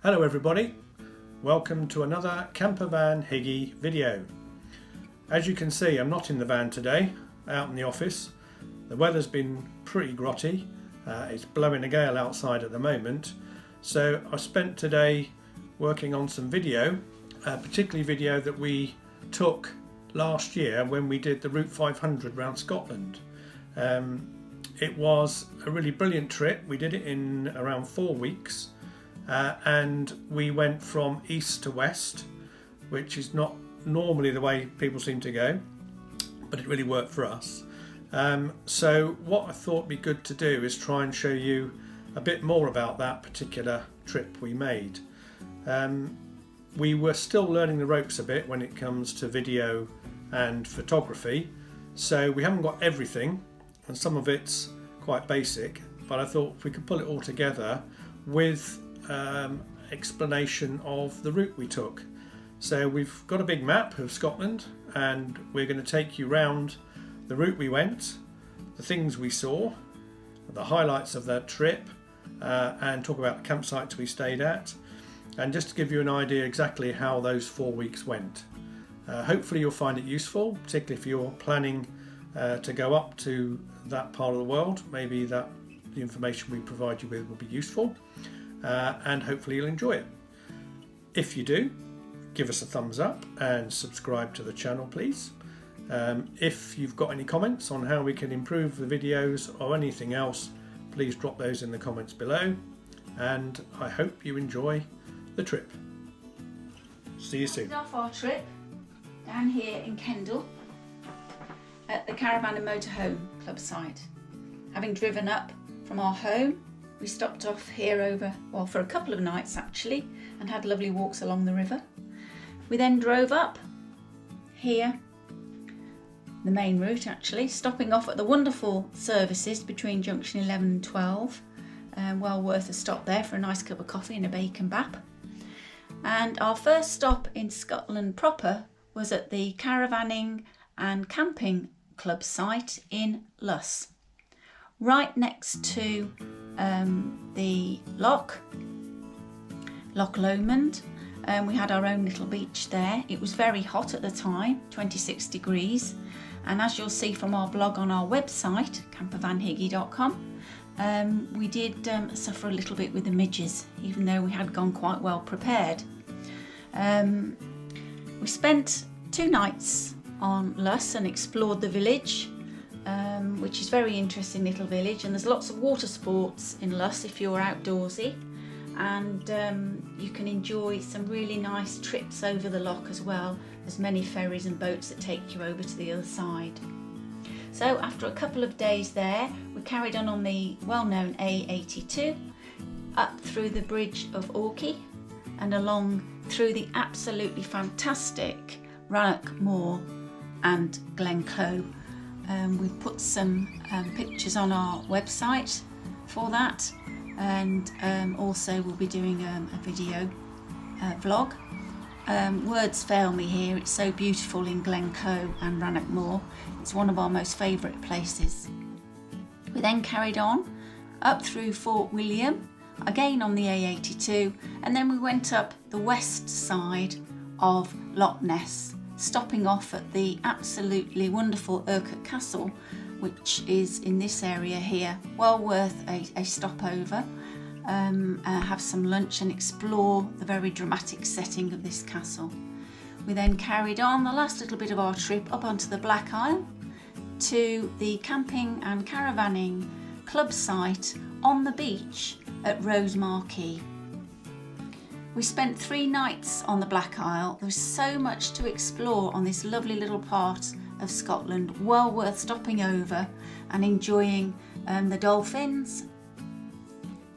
Hello everybody, welcome to another campervan higgy video. As you can see, I'm not in the van today, out in the office. The weather's been pretty grotty, it's blowing a gale outside at the moment, so I spent today working on some video, particularly video that we took last year when we did the Route 500 around Scotland. It was a really brilliant trip. We did it in around 4 weeks. And we went from east to west, which is not normally the way people seem to go, but it really worked for us. So what I thought would be good to do is try and show you a bit more about that particular trip we made. We were still learning the ropes a bit when it comes to video and photography, so we haven't got everything, and some of it's quite basic, but I thought if we could pull it all together with explanation of the route we took. So we've got a big map of Scotland and we're going to take you round the route we went, the things we saw, the highlights of that trip, and talk about the campsites we stayed at, and just to give you an idea exactly how those 4 weeks went. Hopefully you'll find it useful, particularly if you're planning to go up to that part of the world. Maybe the information we provide you with will be useful. And hopefully you'll enjoy it. If you do, give us a thumbs up and subscribe to the channel, please. If you've got any comments on how we can improve the videos or anything else, please drop those in the comments below, and I hope you enjoy the trip. See you soon. We started off our trip down here in Kendal at the Caravan and Motorhome Club site. Having driven up from our home, we stopped off here for a couple of nights actually, and had lovely walks along the river. We then drove up here, the main route actually, stopping off at the wonderful services between junction 11 and 12. Well worth a stop there for a nice cup of coffee and a bacon bap. And our first stop in Scotland proper was at the Caravanning and Camping Club site in Loch, right next to the Loch Lomond. We had our own little beach there. It was very hot at the time, 26 degrees, and as you'll see from our blog on our website, campervanhiggy.com, we did suffer a little bit with the midges, even though we had gone quite well prepared. We spent 2 nights on Loch and explored the village, which is a very interesting little village, and there's lots of water sports in Loch if you're outdoorsy, and you can enjoy some really nice trips over the loch as well. There's many ferries and boats that take you over to the other side. So after a couple of days there, we carried on the well-known A82 up through the bridge of Orkney and along through the absolutely fantastic Rannoch Moor and Glencoe. We've put some pictures on our website for that, and also we'll be doing a video vlog. Words fail me here, it's so beautiful in Glencoe and Rannoch Moor. It's one of our most favourite places. We then carried on up through Fort William, again on the A82, and then we went up the west side of Loch Ness, stopping off at the absolutely wonderful Urquhart Castle, which is in this area here. Well worth a stopover, have some lunch and explore the very dramatic setting of this castle. We then carried on the last little bit of our trip up onto the Black Isle to the Camping and Caravanning Club site on the beach at Rosemarkie. We spent 3 nights on the Black Isle. There was so much to explore on this lovely little part of Scotland, well worth stopping over and enjoying the dolphins.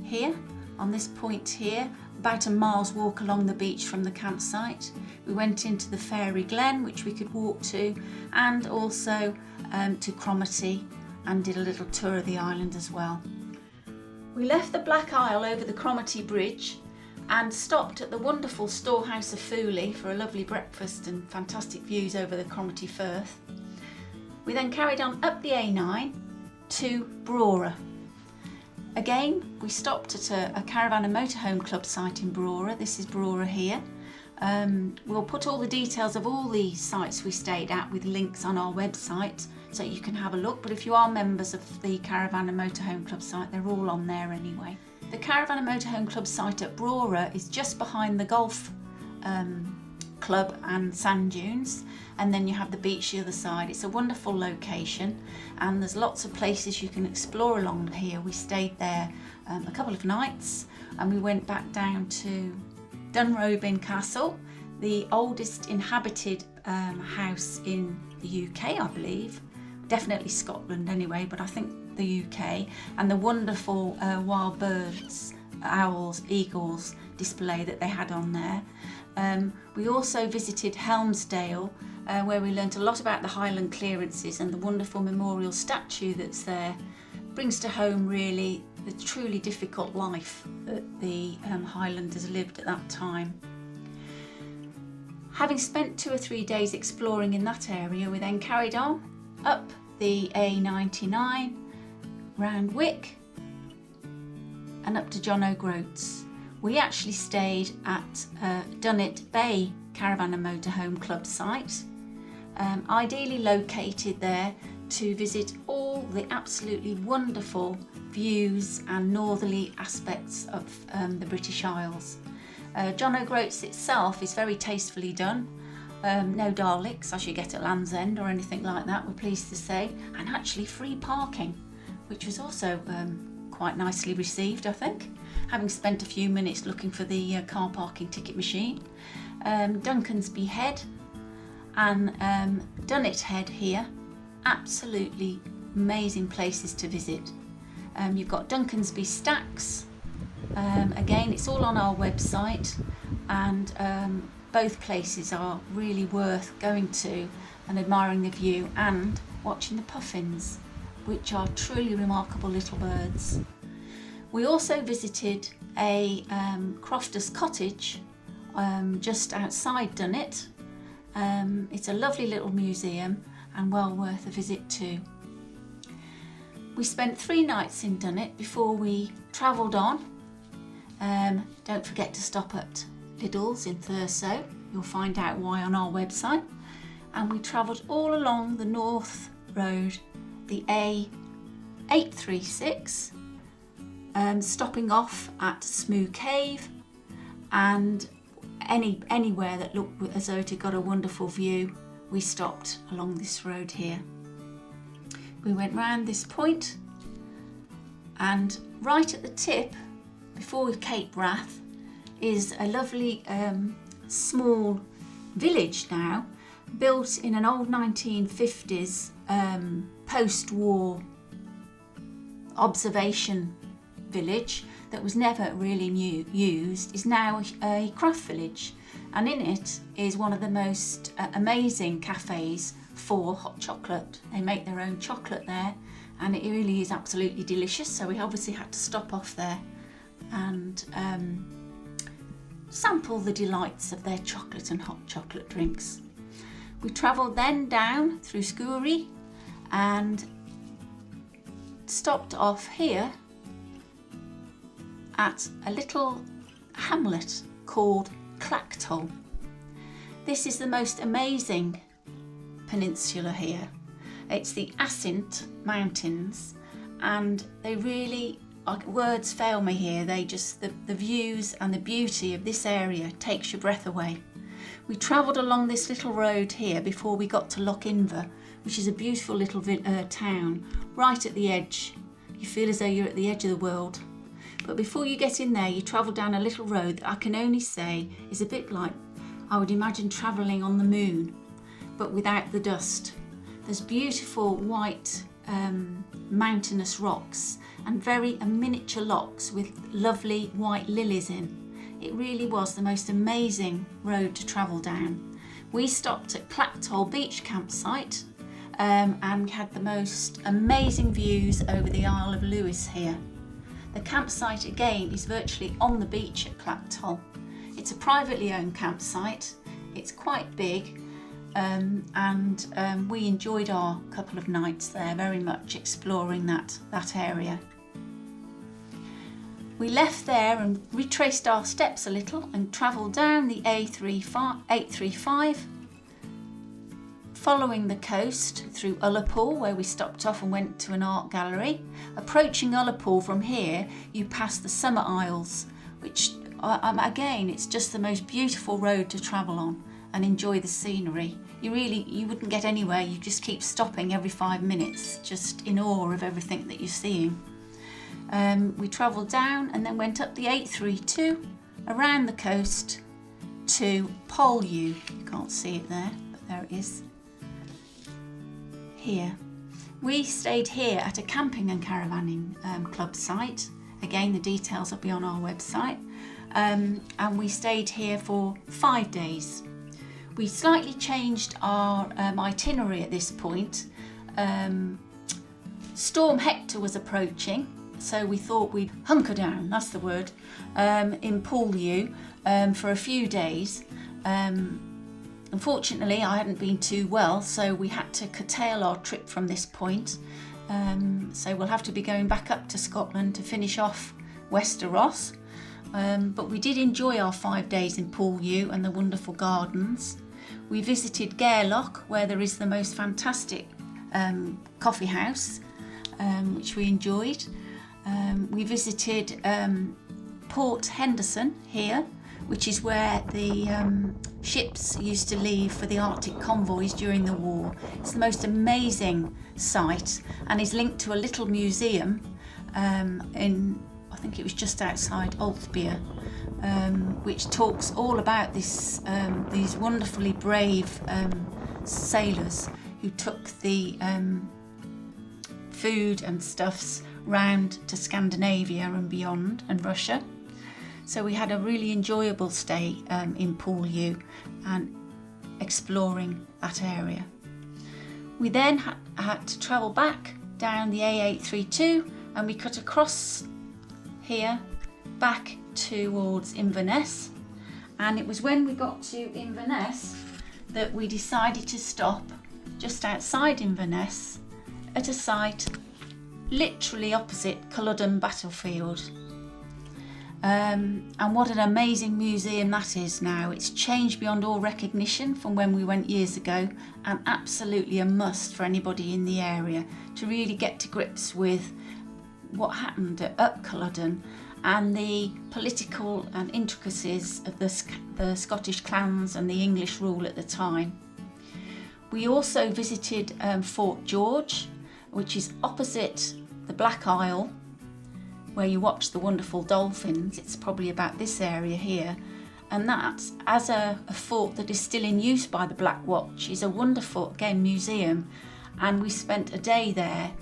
Here, on this point here, about a mile's walk along the beach from the campsite. We went into the Fairy Glen, which we could walk to, and also to Cromarty, and did a little tour of the island as well. We left the Black Isle over the Cromarty Bridge and stopped at the wonderful Storehouse of Fooley for a lovely breakfast and fantastic views over the Cromarty Firth. We then carried on up the A9 to Brewer. Again, we stopped at a caravan and motorhome club site in Brewer. This is Brewer here. We'll put all the details of all the sites we stayed at with links on our website so you can have a look, but if you are members of the caravan and motorhome club site, they're all on there anyway. The caravan and motorhome club site at Brewer is just behind the golf club and sand dunes, and then you have the beach the other side. It's a wonderful location and there's lots of places you can explore along here. We stayed there a couple of nights and we went back down to Dunrobin Castle, the oldest inhabited house in the UK, I believe. Definitely Scotland anyway, but I think the UK, and the wonderful wild birds, owls, eagles display that they had on there. We also visited Helmsdale, where we learnt a lot about the Highland clearances, and the wonderful memorial statue that's there brings to home really the truly difficult life that the Highlanders lived at that time. Having spent 2 or 3 days exploring in that area, we then carried on up the A99 round Wick and up to John OGroats. We actually stayed at Dunnet Bay Caravan and Motorhome Club site, ideally located there to visit all the absolutely wonderful views and northerly aspects of the British Isles. John OGroats itself is very tastefully done. No Daleks as you get at Land's End or anything like that, we're pleased to say, and actually free parking, which was also quite nicely received, I think, having spent a few minutes looking for the car parking ticket machine. Duncans Head and Dunnet Head here, absolutely amazing places to visit. You've got Duncansby Stacks, again it's all on our website, and both places are really worth going to and admiring the view and watching the puffins, which are truly remarkable little birds. We also visited a crofter's cottage just outside Dunnet. It's a lovely little museum and well worth a visit too. We spent 3 nights in Dunnet before we travelled on. Don't forget to stop at Lidl's in Thurso. You'll find out why on our website. And we travelled all along the North Road, the A836, stopping off at Smoo Cave and anywhere that looked as though it had got a wonderful view. We stopped along this road here. We went round this point, and right at the tip, before Cape Wrath, is a lovely small village now, built in an old 1950s post-war observation village that was never really used, is now a craft village, and in it is one of the most amazing cafes for hot chocolate. They make their own chocolate there and it really is absolutely delicious, so we obviously had to stop off there and sample the delights of their chocolate and hot chocolate drinks. We travelled then down through Skourie and stopped off here at a little hamlet called Clack Tom. This is the most amazing peninsula here. It's the Assynt Mountains, and they really, words fail me here, they just, the views and the beauty of this area takes your breath away. We travelled along this little road here before we got to Loch Lomond, which is a beautiful little town right at the edge. You feel as though you're at the edge of the world. But before you get in there, you travel down a little road that I can only say is a bit like, I would imagine travelling on the moon, but without the dust. There's beautiful white mountainous rocks and miniature lochs with lovely white lilies in. It really was the most amazing road to travel down. We stopped at Clack Tom beach campsite and had the most amazing views over the Isle of Lewis here. The campsite again is virtually on the beach at Clack Tom. It's a privately owned campsite, it's quite big, and we enjoyed our couple of nights there very much, exploring that area. We left there and retraced our steps a little and travelled down the A835, following the coast through Ullapool, where we stopped off and went to an art gallery. Approaching Ullapool from here, you pass the Summer Isles, which again, it's just the most beautiful road to travel on and enjoy the scenery. You wouldn't get anywhere, you just keep stopping every 5 minutes, just in awe of everything that you're seeing. We travelled down and then went up the 832 around the coast to Pole U. You can't see it there, but there it is. Here. We stayed here at a camping and caravanning club site. Again, the details will be on our website. And we stayed here for 5 days. We slightly changed our itinerary at this point. Storm Hector was approaching, so we thought we'd hunker down, that's the word, in Pole U for a few days. Unfortunately, I hadn't been too well, so we had to curtail our trip from this point. So we'll have to be going back up to Scotland to finish off Westeros. But we did enjoy our 5 days in Pole U and the wonderful gardens. We visited Gairloch, where there is the most fantastic coffee house, which we enjoyed. We visited Port Henderson here, which is where the ships used to leave for the Arctic convoys during the war. It's the most amazing site and is linked to a little museum I think it was just outside Altbia, which talks all about these wonderfully brave sailors who took the food and stuffs round to Scandinavia and beyond, and Russia. So we had a really enjoyable stay in Pole U and exploring that area. We then had to travel back down the A832 and we cut across here back towards Inverness, and it was when we got to Inverness that we decided to stop just outside Inverness at a site literally opposite Culloden battlefield. And what an amazing museum that is now. It's changed beyond all recognition from when we went years ago, and absolutely a must for anybody in the area to really get to grips with what happened at Culloden and the political and intricacies of the Scottish clans and the English rule at the time. We also visited Fort George, which is opposite the Black Isle, where you watch the wonderful dolphins. It's probably about this area here, and that, as a fort that is still in use by the Black Watch, is a wonderful, again, museum. And we spent a day there,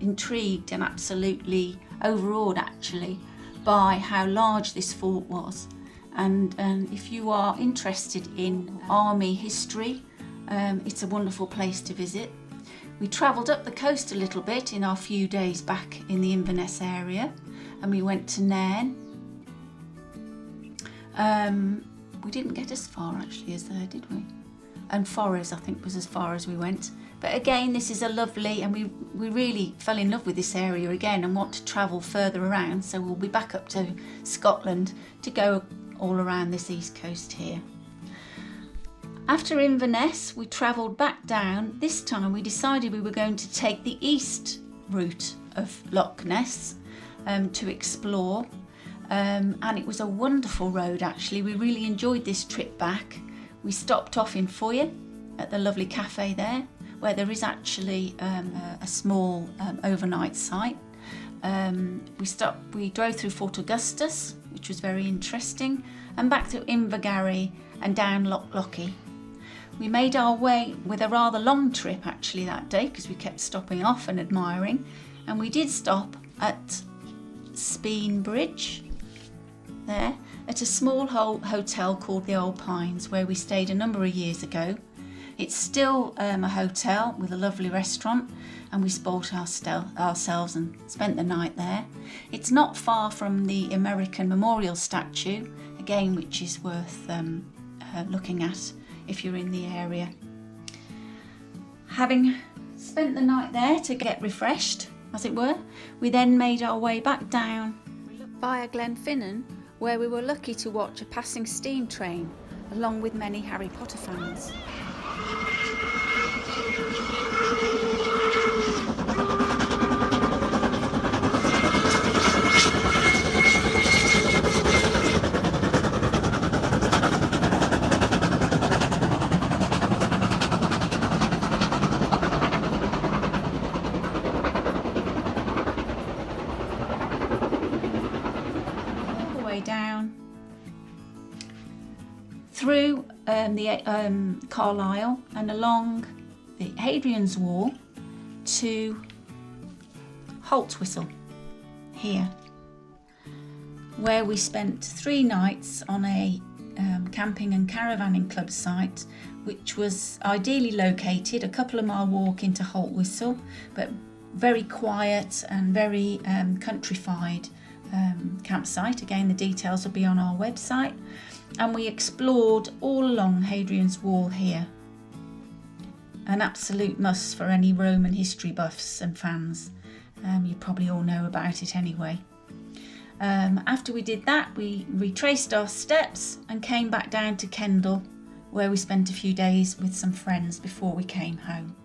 intrigued and absolutely overawed actually by how large this fort was. And if you are interested in army history, it's a wonderful place to visit. We travelled up the coast a little bit in our few days back in the Inverness area, and we went to Nairn. We didn't get as far actually as there, did we? And Forres, I think, was as far as we went. But again, this is a lovely, and we really fell in love with this area again and want to travel further around, so we'll be back up to Scotland to go all around this east coast here. After Inverness, we travelled back down. This time we decided we were going to take the east route of Loch Ness to explore, and it was a wonderful road actually. We really enjoyed this trip back. We stopped off in Foyer at the lovely cafe there, where there is actually a small overnight site. We drove through Fort Augustus, which was very interesting, and back to Invergarry and down Loch Lochy. We made our way with a rather long trip actually that day, because we kept stopping off and admiring, and we did stop at Speen Bridge there at a small hotel called the Old Pines, where we stayed a number of years ago. It's still a hotel with a lovely restaurant, and we spoilt ourselves and spent the night there. It's not far from the American Memorial statue, again, which is worth looking at if you're in the area. Having spent the night there to get refreshed, as it were, we then made our way back down via Glenfinnan, where we were lucky to watch a passing steam train along with many Harry Potter fans. Down through the Carlisle and along the Hadrian's Wall to Haltwhistle here, where we spent 3 nights on a camping and caravanning club site, which was ideally located a couple of mile walk into Haltwhistle, but very quiet and very countrified campsite. Again, the details will be on our website, and we explored all along Hadrian's Wall here. An absolute must for any Roman history buffs and fans. You probably all know about it anyway. After we did that, we retraced our steps and came back down to Kendal, where we spent a few days with some friends before we came home.